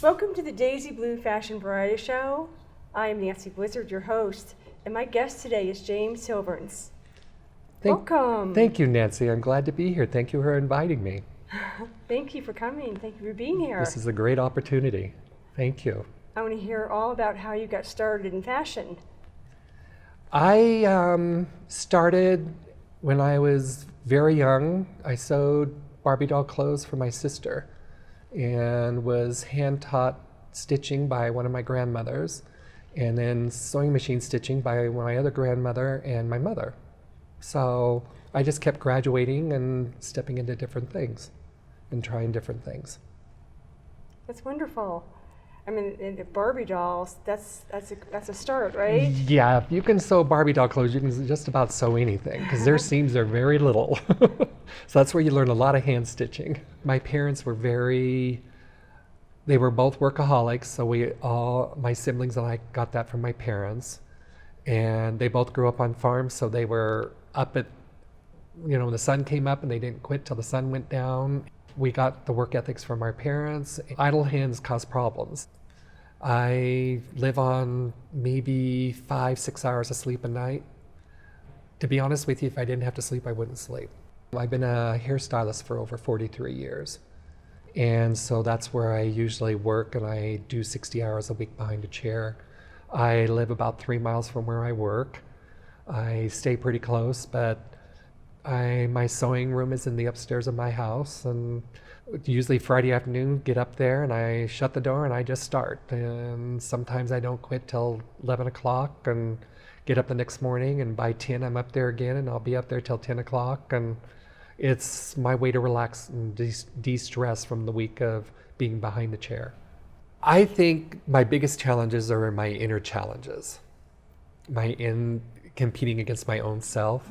Welcome to the Daisy Blue Fashion Variety Show. I am Nancy Blizzard, your host, and my guest today is James Silvrants. Welcome. Thank you, Nancy. I'm glad to be here. Thank you for inviting me. Thank you for coming. Thank you for being here. This is a great opportunity. Thank you. I want to hear all about how you got started in fashion. I started when I was very young. I sewed Barbie doll clothes for my sister and was hand-taught stitching by one of my grandmothers, and then sewing machine stitching by my other grandmother and my mother. So I just kept graduating and stepping into different things and trying different things. That's wonderful. I mean, the Barbie dolls, that's a start, right? Yeah, if you can sew Barbie doll clothes, you can just about sew anything because their seams are very little. So that's where you learn a lot of hand stitching. My parents were they were both workaholics, so my siblings and I got that from my parents. And they both grew up on farms, so they were up when the sun came up, and they didn't quit till the sun went down. We got the work ethics from our parents. Idle hands cause problems. I live on maybe 5-6 hours of sleep a night. To be honest with you, if I didn't have to sleep, I wouldn't sleep. I've been a hairstylist for over 43 years. And so that's where I usually work, and I do 60 hours a week behind a chair. I live about 3 miles from where I work. I stay pretty close, but my sewing room is in the upstairs of my house, and usually Friday afternoon, get up there and I shut the door and I just start. And sometimes I don't quit till 11 o'clock and get up the next morning, and by 10 I'm up there again, and I'll be up there till 10 o'clock. And it's my way to relax and de-stress from the week of being behind the chair. I think my biggest challenges are my inner challenges, competing against my own self.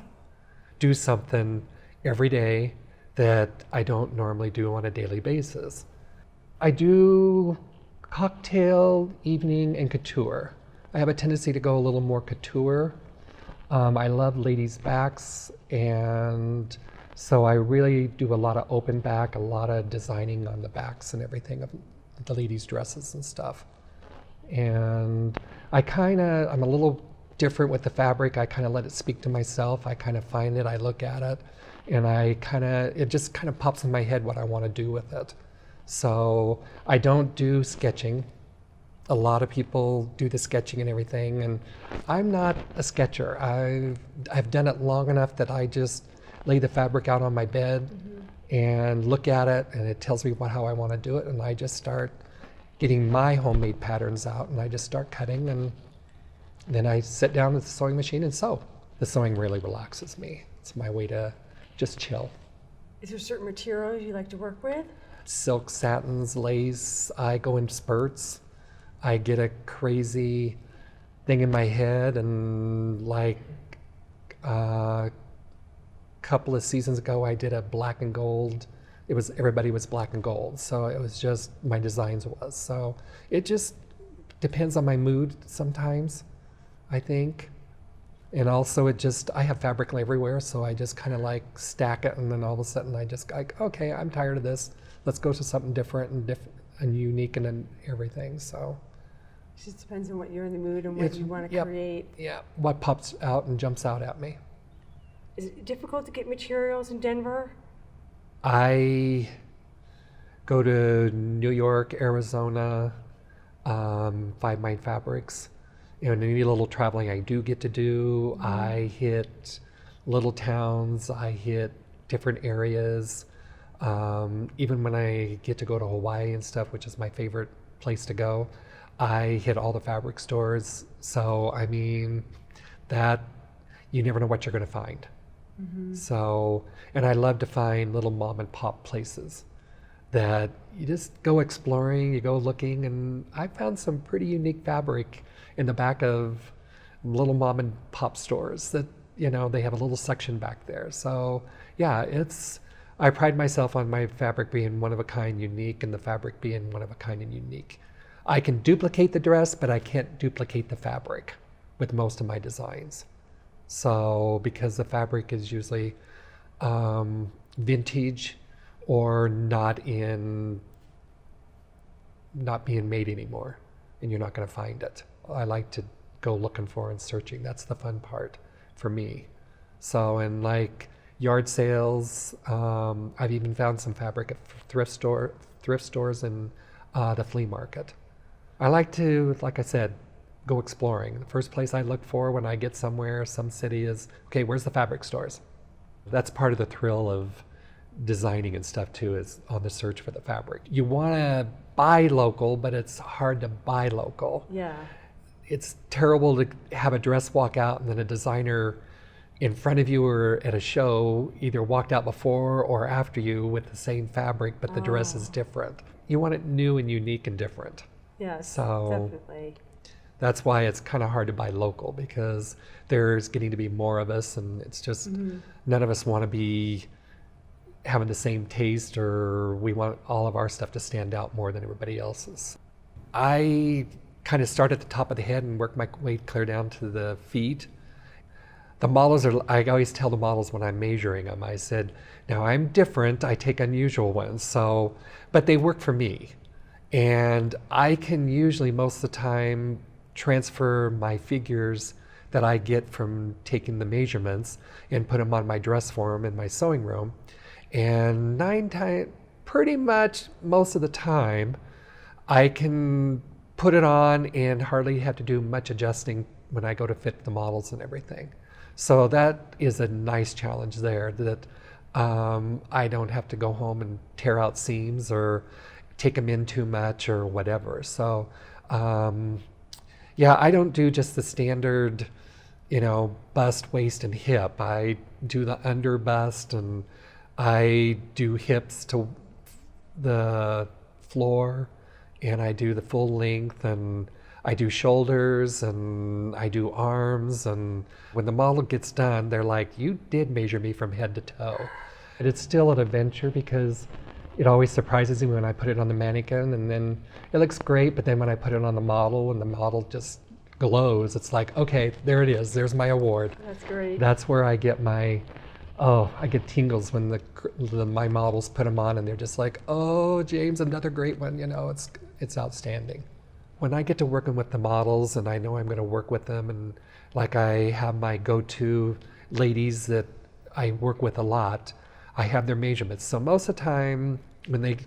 Do something every day that I don't normally do on a daily basis. I do cocktail, evening, and couture. I have a tendency to go a little more couture. I love ladies' backs, and so I really do a lot of open back, a lot of designing on the backs and everything of the ladies' dresses and stuff. And I'm a little different with the fabric. I kind of let it speak to myself. I kind of find it, I look at it, and it just kind of pops in my head what I want to do with it. So I don't do sketching. A lot of people do the sketching and everything, and I'm not a sketcher. I've done it long enough that I just lay the fabric out on my bed and look at it, and it tells me how I want to do it, and I just start getting my homemade patterns out, and I just start cutting, and then I sit down at the sewing machine and sew. The sewing really relaxes me. It's my way to just chill. Is there certain materials you like to work with? Silk, satins, lace. I go in spurts. I get a crazy thing in my head, and a couple of seasons ago I did a black and gold. Everybody was black and gold, so it was just my designs was. So it just depends on my mood sometimes, I think. And also I have fabric everywhere, so I just kind of stack it, and then all of a sudden I just okay, I'm tired of this. Let's go to something different and unique and everything. So it just depends on what you're in the mood and what you want to create. Yeah, what pops out and jumps out at me. Is it difficult to get materials in Denver? I go to New York, Arizona, 5 Mine Fabrics. Any little traveling I do get to do. I hit little towns, I hit different areas. Even when I get to go to Hawaii and stuff, which is my favorite place to go, I hit all the fabric stores. So, that you never know what you're going to find. So, and I love to find little mom and pop places that you just go exploring, you go looking, and I found some pretty unique fabric in the back of little mom and pop stores that, they have a little section back there. So yeah, I pride myself on my fabric being one of a kind, unique, and the fabric being one of a kind and unique. I can duplicate the dress, but I can't duplicate the fabric with most of my designs. So because the fabric is usually vintage or not in not being made anymore, and you're not going to find it. I like to go looking for and searching. That's the fun part for me. So, and like yard sales, I've even found some fabric at thrift stores and the flea market. I like to, like I said, go exploring. The first place I look for when I get somewhere, some city, is, okay, where's the fabric stores? That's part of the thrill of designing and stuff too, is on the search for the fabric. You want to buy local, but it's hard to buy local. Yeah. It's terrible to have a dress walk out and then a designer in front of you or at a show either walked out before or after you with the same fabric, but the dress is different. You want it new and unique and different. Yes, So definitely. that's why it's kind of hard to buy local, because there's getting to be more of us, and it's just none of us want to be having the same taste, or we want all of our stuff to stand out more than everybody else's. I kind of start at the top of the head and work my way clear down to the feet. The models I always tell the models when I'm measuring them, I said, now I'm different, I take unusual ones, so, but they work for me. And I can usually most of the time transfer my figures that I get from taking the measurements and put them on my dress form in my sewing room. And pretty much most of the time, I can put it on and hardly have to do much adjusting when I go to fit the models and everything. So that is a nice challenge there, that I don't have to go home and tear out seams or take them in too much or whatever. So yeah, I don't do just the standard, bust, waist, and hip. I do the under bust, and I do hips to the floor, and I do the full length, and I do shoulders, and I do arms. And when the model gets done, they're like, you did measure me from head to toe. And it's still an adventure, because it always surprises me when I put it on the mannequin, and then it looks great, but then when I put it on the model and the model just glows, it's like, okay, there it is, there's my award. That's great. That's where I get I get tingles when my models put them on and they're just like, oh, James, another great one, it's outstanding. When I get to working with the models and I know I'm going to work with them, and like I have my go-to ladies that I work with a lot, I have their measurements. So most of the time when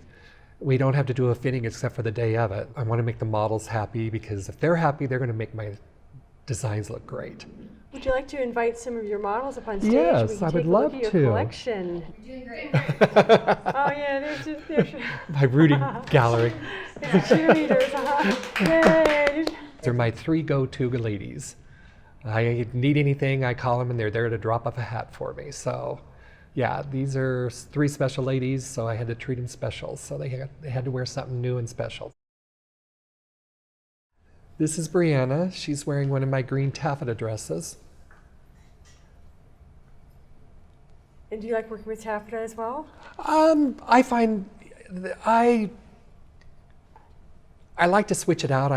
we don't have to do a fitting except for the day of it, I want to make the models happy, because if they're happy, they're going to make my designs look great. Would you like to invite some of your models up on stage? Yes, We can I would take a love look at to. your collection. You're doing great. Oh yeah, there's My rooting gallery. cheerleaders. Yay! They're my 3 go-to ladies. I need anything, I call them, and they're there to drop off a hat for me. So yeah, these are 3 special ladies, so I had to treat them special. So they had to wear something new and special. This is Brianna. She's wearing one of my green taffeta dresses. And do you like working with taffeta as well? I find I like to switch it out.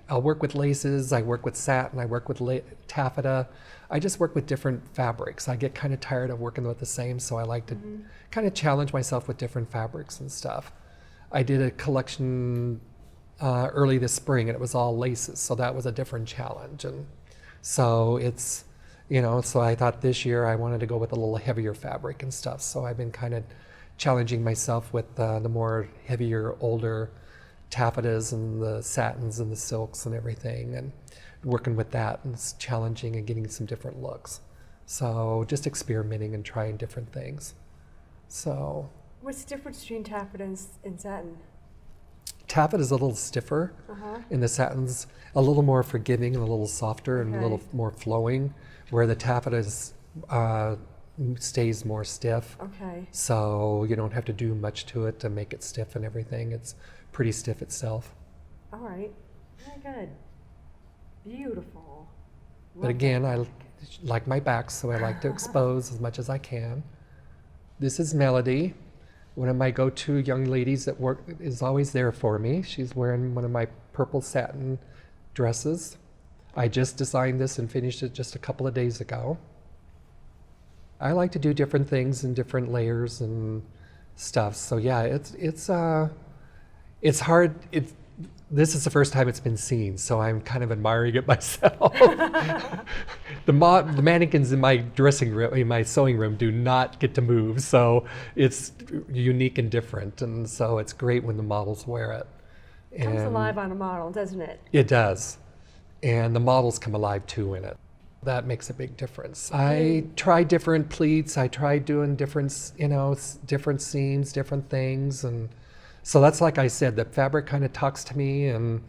I'll work with laces, I work with satin, I work with taffeta. I just work with different fabrics. I get kind of tired of working with the same, so I like to kind of challenge myself with different fabrics and stuff. I did a collection early this spring, and it was all laces, so that was a different challenge. And so it's, so I thought this year I wanted to go with a little heavier fabric and stuff. So I've been kind of challenging myself with the more heavier, older taffetas and the satins and the silks and everything, and working with that, and it's challenging and getting some different looks. So just experimenting and trying different things. So What's the difference between taffeta and satin? taffeta is a little stiffer, and the satin's a little more forgiving and a little softer and a little more flowing, where the taffeta stays more stiff. Okay. So you don't have to do much to it to make it stiff and everything. It's pretty stiff itself. All right. Very good. Beautiful. But again, I like my back, so I like to expose as much as I can. This is Melody, one of my go-to young ladies that is always there for me. She's wearing one of my purple satin dresses. I just designed this and finished it just a couple of days ago. I like to do different things in different layers and stuff. So yeah, It's hard. This is the first time it's been seen, so I'm kind of admiring it myself. The mannequins in my dressing room, in my sewing room, do not get to move, so it's unique and different, and so it's great when the models wear it. It comes alive on a model, doesn't it? It does, and the models come alive too in it. That makes a big difference. I tried different pleats. I tried doing different, different seams, different things, and so that's, like I said, the fabric kind of talks to me, and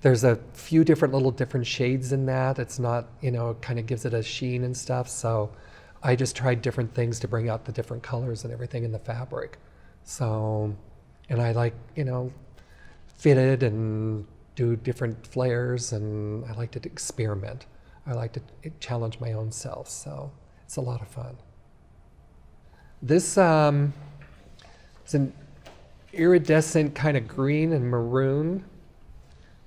there's a few different shades in that. It's not, it kind of gives it a sheen and stuff. So I just tried different things to bring out the different colors and everything in the fabric. So, and I like, fit it and do different flares, and I like to experiment. I like to challenge my own self, so it's a lot of fun. This is an iridescent kind of green and maroon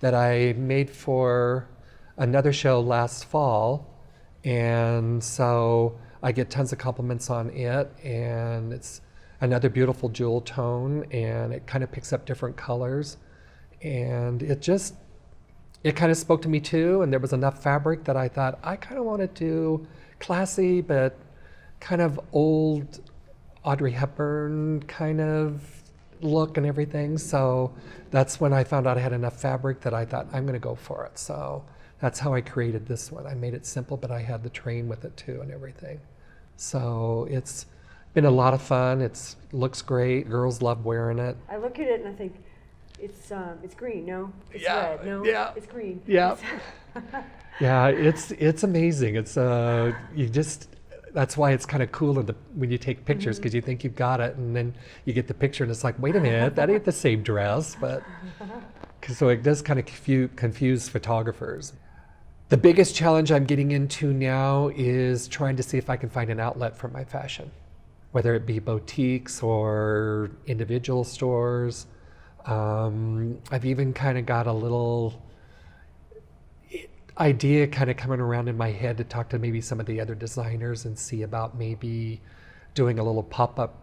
that I made for another show last fall, and so I get tons of compliments on it, and it's another beautiful jewel tone, and it kind of picks up different colors, and it kind of spoke to me too, and there was enough fabric that I thought I kind of wanted to classy but kind of old Audrey Hepburn kind of look and everything. So that's when I found out I had enough fabric that I thought I'm going to go for it. So that's how I created this one. I made it simple, but I had the train with it too and everything. So it's been a lot of fun. It looks great. Girls love wearing it. I look at it and I think it's green. No, it's red. No, it's green. Yeah. Yeah, it's amazing. It's that's why it's kind of cool when you take pictures, because you think you've got it, and then you get the picture and it's like, wait a minute, that ain't the same dress. But so it does kind of confuse photographers. The biggest challenge I'm getting into now is trying to see if I can find an outlet for my fashion, whether it be boutiques or individual stores. I've even kind of got a little idea kind of coming around in my head to talk to maybe some of the other designers and see about maybe doing a little pop-up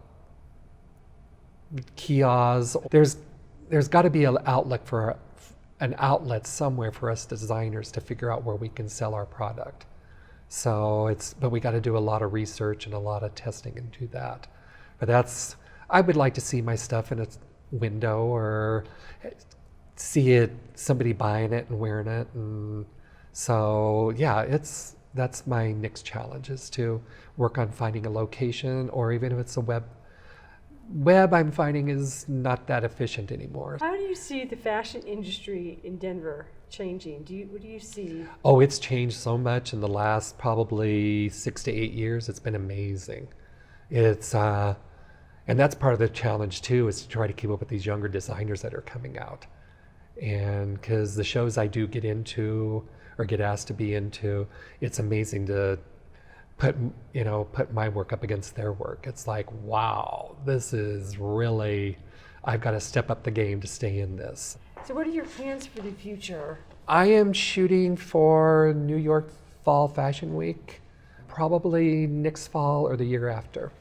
kiosk. There's got to be an outlet somewhere for us designers to figure out where we can sell our product. So but we got to do a lot of research and a lot of testing and do that. But I would like to see my stuff in a window or see somebody buying it and wearing it. And so yeah, that's my next challenge, is to work on finding a location, or even if it's a web I'm finding is not that efficient anymore. How do you see the fashion industry in Denver changing? What do you see? Oh, it's changed so much in the last probably 6 to 8 years. It's been amazing. It's and that's part of the challenge too, is to try to keep up with these younger designers that are coming out. And because the shows I do get into or get asked to be into, it's amazing to put my work up against their work. It's like, wow, this is really, I've got to step up the game to stay in this. So what are your plans for the future? I am shooting for New York Fall Fashion Week, probably next fall or the year after.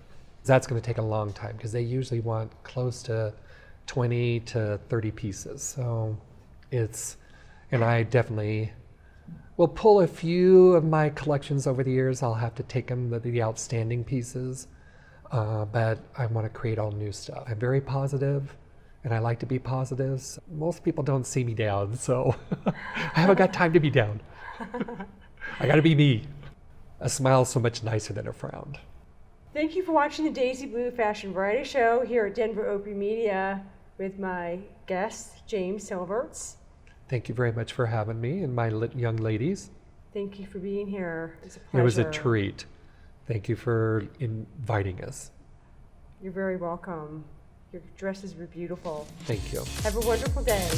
That's going to take a long time because they usually want close to 20 to 30 pieces. So and I definitely will pull a few of my collections over the years. I'll have to take them, the outstanding pieces, but I want to create all new stuff. I'm very positive, and I like to be positive. So most people don't see me down, so I haven't got time to be down. I got to be me. A smile is so much nicer than a frown. Thank you for watching the Daisy Blue Fashion Variety Show here at Denver Opry Media with my guest, James Silvrants. Thank you very much for having me and my young ladies. Thank you for being here. It was a pleasure. It was a treat. Thank you for inviting us. You're very welcome. Your dresses were beautiful. Thank you. Have a wonderful day.